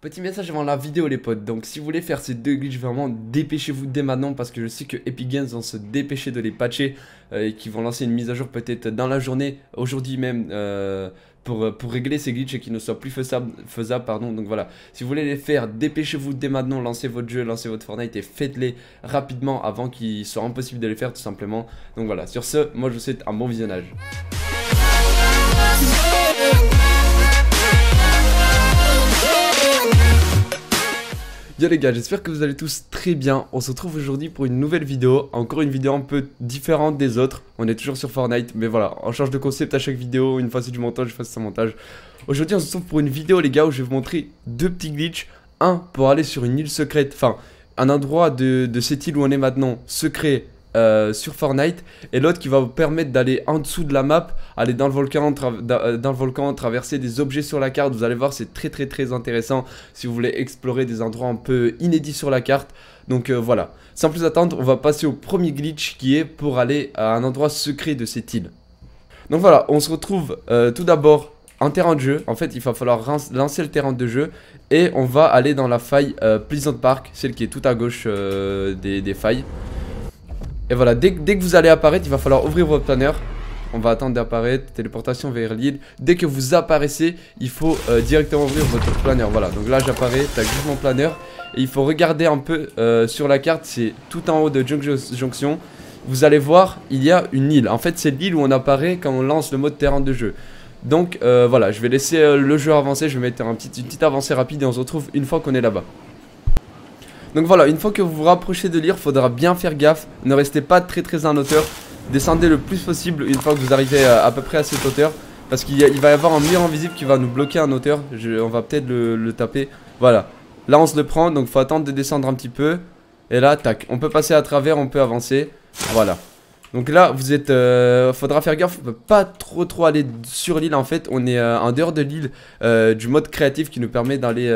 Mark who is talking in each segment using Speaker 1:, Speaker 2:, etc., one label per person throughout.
Speaker 1: Petit message avant la vidéo les potes, donc si vous voulez faire ces deux glitches vraiment dépêchez-vous dès maintenant parce que je sais que Epic Games vont se dépêcher de les patcher et qu'ils vont lancer une mise à jour peut-être dans la journée, aujourd'hui même pour régler ces glitches et qu'ils ne soient plus faisables pardon. Donc voilà, si vous voulez les faire, dépêchez-vous dès maintenant, lancez votre jeu, lancez votre Fortnite et faites-les rapidement avant qu'il soit impossible de les faire tout simplement. Donc voilà, sur ce, moi je vous souhaite un bon visionnage. Yo les gars, j'espère que vous allez tous très bien. On se retrouve aujourd'hui pour une nouvelle vidéo. Encore une vidéo un peu différente des autres. On est toujours sur Fortnite, mais voilà, on change de concept à chaque vidéo. Une fois c'est du montage, une fois c'est sans montage. Aujourd'hui on se retrouve pour une vidéo les gars où je vais vous montrer deux petits glitches. Un pour aller sur une île secrète, enfin un endroit de cette île où on est maintenant secret sur Fortnite. Et l'autre qui va vous permettre d'aller en dessous de la map, aller dans le volcan, traverser des objets sur la carte. Vous allez voir, c'est très intéressant si vous voulez explorer des endroits un peu inédits sur la carte. Donc voilà, sans plus attendre, on va passer au premier glitch qui est pour aller à un endroit secret de cette île. Donc voilà, on se retrouve tout d'abord en terrain de jeu. En fait il va falloir lancer le terrain de jeu et on va aller dans la faille Pleasant Park, celle qui est tout à gauche des failles. Et voilà, dès que vous allez apparaître, il va falloir ouvrir votre planeur. On va attendre d'apparaître, téléportation vers l'île. Dès que vous apparaissez, il faut directement ouvrir votre planeur. Voilà, donc là j'apparais, tac, j'ouvre mon planeur. Et il faut regarder un peu sur la carte, c'est tout en haut de Junction. Vous allez voir, il y a une île. En fait, c'est l'île où on apparaît quand on lance le mode terrain de jeu. Donc voilà, je vais laisser le jeu avancer. Je vais mettre une petite avancée rapide et on se retrouve une fois qu'on est là-bas. Donc voilà, une fois que vous vous rapprochez de l'île, il faudra bien faire gaffe. Ne restez pas très en hauteur. Descendez le plus possible une fois que vous arrivez à peu près à cette hauteur. Parce qu'il va y avoir un mur invisible qui va nous bloquer en hauteur. On va peut-être le taper. Voilà, là on se le prend, donc il faut attendre de descendre un petit peu. Et là, tac, on peut passer à travers, on peut avancer. Voilà. Donc là, vous êtes, faudra faire gaffe, on peut pas trop aller sur l'île en fait. On est en dehors de l'île du mode créatif qui nous permet d'aller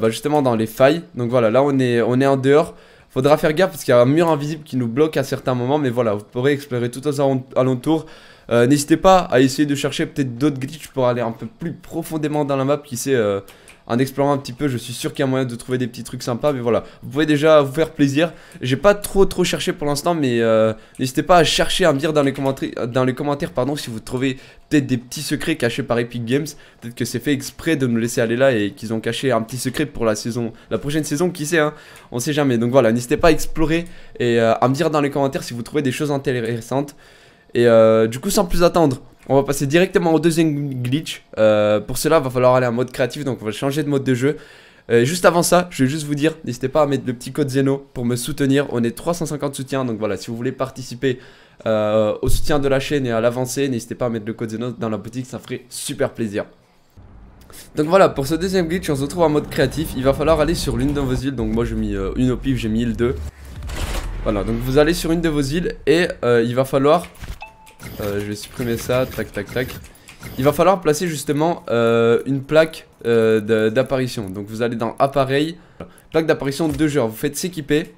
Speaker 1: justement dans les failles. Donc voilà, là on est en dehors. Faudra faire gaffe parce qu'il y a un mur invisible qui nous bloque à certains moments. Mais voilà, vous pourrez explorer tout aux alentours. N'hésitez pas à essayer de chercher peut-être d'autres glitches pour aller un peu plus profondément dans la map. Qui sait, en explorant un petit peu, je suis sûr qu'il y a moyen de trouver des petits trucs sympas. Mais voilà, vous pouvez déjà vous faire plaisir. J'ai pas trop cherché pour l'instant, mais n'hésitez pas à chercher, à me dire dans les commentaires pardon, si vous trouvez peut-être des petits secrets cachés par Epic Games. Peut-être que c'est fait exprès de nous laisser aller là et qu'ils ont caché un petit secret pour la prochaine saison, qui sait, hein, on sait jamais. Donc voilà, n'hésitez pas à explorer et à me dire dans les commentaires si vous trouvez des choses intéressantes. Et du coup, sans plus attendre, on va passer directement au deuxième glitch. Pour cela, il va falloir aller en mode créatif, donc on va changer de mode de jeu. Juste avant ça, je vais juste vous dire, n'hésitez pas à mettre le petit code Zeno pour me soutenir. On est 350 soutiens, donc voilà, si vous voulez participer au soutien de la chaîne et à l'avancée, n'hésitez pas à mettre le code Zeno dans la boutique, ça ferait super plaisir. Donc voilà, pour ce deuxième glitch, on se retrouve en mode créatif. Il va falloir aller sur l'une de vos îles, donc moi j'ai mis une au pif, j'ai mis île 2. Voilà, donc vous allez sur une de vos îles et il va falloir... je vais supprimer ça, tac. Il va falloir placer justement une plaque d'apparition. Donc vous allez dans appareil, plaque d'apparition de joueurs. Vous faites s'équiper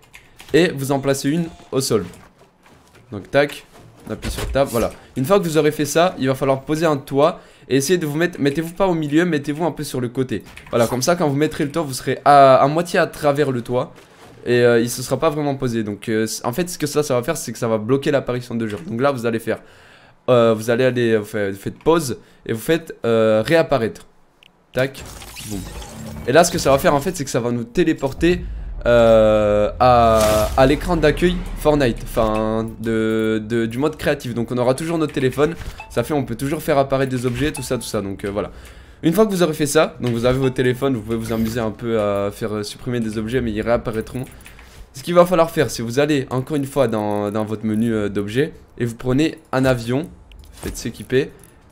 Speaker 1: et vous en placez une au sol. Donc tac, on appuie sur tab, voilà. Une fois que vous aurez fait ça, il va falloir poser un toit et essayer de vous mettre, mettez-vous pas au milieu, mettez-vous un peu sur le côté. Voilà, comme ça quand vous mettrez le toit, vous serez à moitié à travers le toit. Et il se sera pas vraiment posé. Donc en fait ce que ça va faire, c'est que ça va bloquer l'apparition de joueurs. Donc là vous allez faire vous faites pause et vous faites réapparaître. Tac, boum. Et là ce que ça va faire en fait, c'est que ça va nous téléporter à l'écran d'accueil Fortnite. Enfin du mode créatif. Donc on aura toujours notre téléphone. Ça fait on peut toujours faire apparaître des objets, tout ça. Donc voilà. Une fois que vous aurez fait ça, donc vous avez votre téléphone, vous pouvez vous amuser un peu à faire supprimer des objets, mais ils réapparaîtront. Ce qu'il va falloir faire, c'est vous allez encore une fois dans votre menu d'objets et vous prenez un avion, faites s'équiper,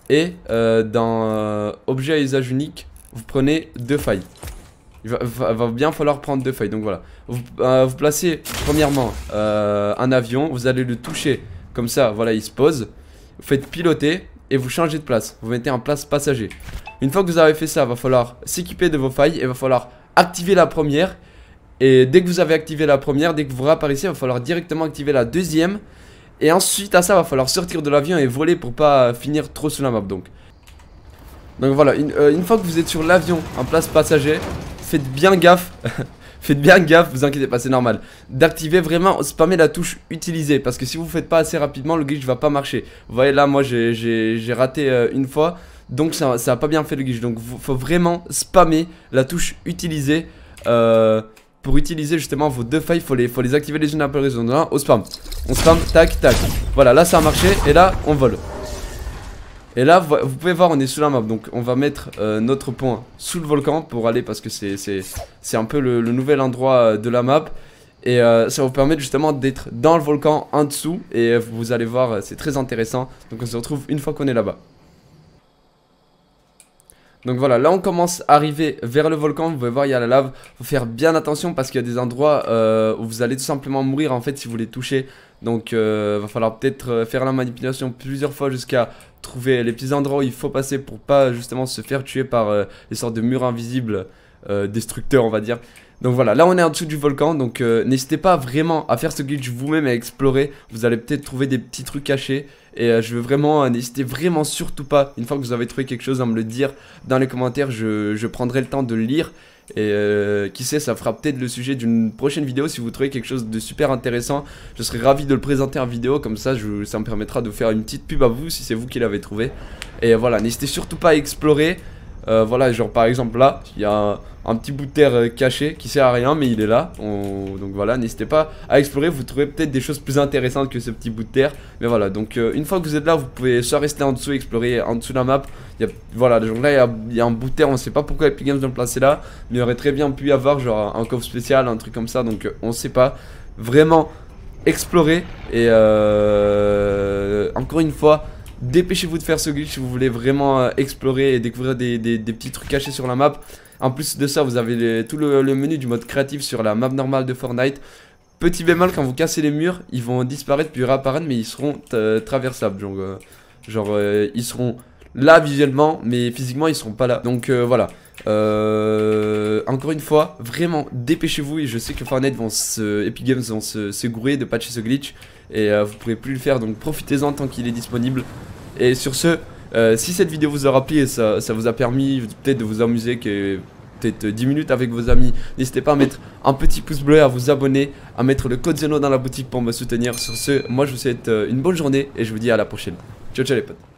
Speaker 1: et dans objet à usage unique, vous prenez 2 failles. Il va bien falloir prendre 2 failles, donc voilà. Vous placez premièrement un avion, vous allez le toucher comme ça, voilà, il se pose. Vous faites piloter et vous changez de place, vous mettez en place passager. Une fois que vous avez fait ça, il va falloir s'équiper de vos failles et il va falloir activer la première. Et dès que vous avez activé la première, dès que vous réapparaissez, il va falloir directement activer la deuxième. Et ensuite à ça, il va falloir sortir de l'avion et voler pour pas finir trop sous la map. Donc Donc voilà, une fois que vous êtes sur l'avion en place passager, faites bien gaffe. Faites bien gaffe, vous inquiétez pas, c'est normal. D'activer vraiment, spammer la touche utiliser. Parce que si vous ne faites pas assez rapidement, le glitch va pas marcher. Vous voyez là, moi j'ai raté une fois. Donc ça a pas bien fait le glitch. Donc faut vraiment spammer la touche utiliser. Pour utiliser justement vos deux failles, faut les activer les unes après les autres. Là, au spam. On spam, tac, tac. Voilà, là ça a marché. Et là, on vole. Et là, vous pouvez voir, on est sous la map. Donc on va mettre notre point sous le volcan pour aller, parce que c'est un peu le nouvel endroit de la map. Et ça vous permet justement d'être dans le volcan en dessous. Et vous allez voir, c'est très intéressant. Donc on se retrouve une fois qu'on est là-bas. Donc voilà, là on commence à arriver vers le volcan. Vous pouvez voir, il y a la lave. Faut faire bien attention parce qu'il y a des endroits où vous allez tout simplement mourir en fait si vous les touchez. Donc va falloir peut-être faire la manipulation plusieurs fois jusqu'à trouver les petits endroits où il faut passer pour pas justement se faire tuer par les sortes de murs invisibles destructeurs, on va dire. Donc voilà, là on est en dessous du volcan, donc n'hésitez pas vraiment à faire ce glitch vous-même, à explorer. Vous allez peut-être trouver des petits trucs cachés. Et je veux vraiment, n'hésitez vraiment surtout pas, une fois que vous avez trouvé quelque chose, à me le dire dans les commentaires. Je prendrai le temps de le lire. Et qui sait, ça fera peut-être le sujet d'une prochaine vidéo. Si vous trouvez quelque chose de super intéressant, je serai ravi de le présenter en vidéo. Comme ça, ça me permettra de vous faire une petite pub à vous si c'est vous qui l'avez trouvé. Et voilà, n'hésitez surtout pas à explorer. Voilà, genre par exemple là, il y a un petit bout de terre caché qui sert à rien, mais il est là. Donc voilà, n'hésitez pas à explorer. Vous trouverez peut-être des choses plus intéressantes que ce petit bout de terre. Mais voilà, donc une fois que vous êtes là, vous pouvez soit rester en dessous, explorer en dessous de la map. Voilà, donc là il y a un bout de terre. On sait pas pourquoi Epic Games l'ont placé là, mais il aurait très bien pu y avoir genre un coffre spécial, un truc comme ça. Donc on sait pas. Vraiment explorer. Et encore une fois, dépêchez-vous de faire ce glitch si vous voulez vraiment explorer et découvrir des petits trucs cachés sur la map. En plus de ça, vous avez tout le menu du mode créatif sur la map normale de Fortnite. Petit bémol, quand vous cassez les murs, ils vont disparaître puis réapparaître, mais ils seront traversables. Genre ils seront là visuellement, mais physiquement ils seront pas là. Donc voilà. Encore une fois, vraiment dépêchez-vous. Et je sais que Fortnite Epic Games vont se grouiller de patcher ce glitch. Et vous pourrez plus le faire, donc profitez-en tant qu'il est disponible. Et sur ce, si cette vidéo vous aura plu et ça vous a permis peut-être de vous amuser, peut-être 10 minutes avec vos amis, n'hésitez pas à mettre un petit pouce bleu, à vous abonner, à mettre le code Zeno dans la boutique pour me soutenir. Sur ce, moi je vous souhaite une bonne journée et je vous dis à la prochaine. Ciao ciao les potes.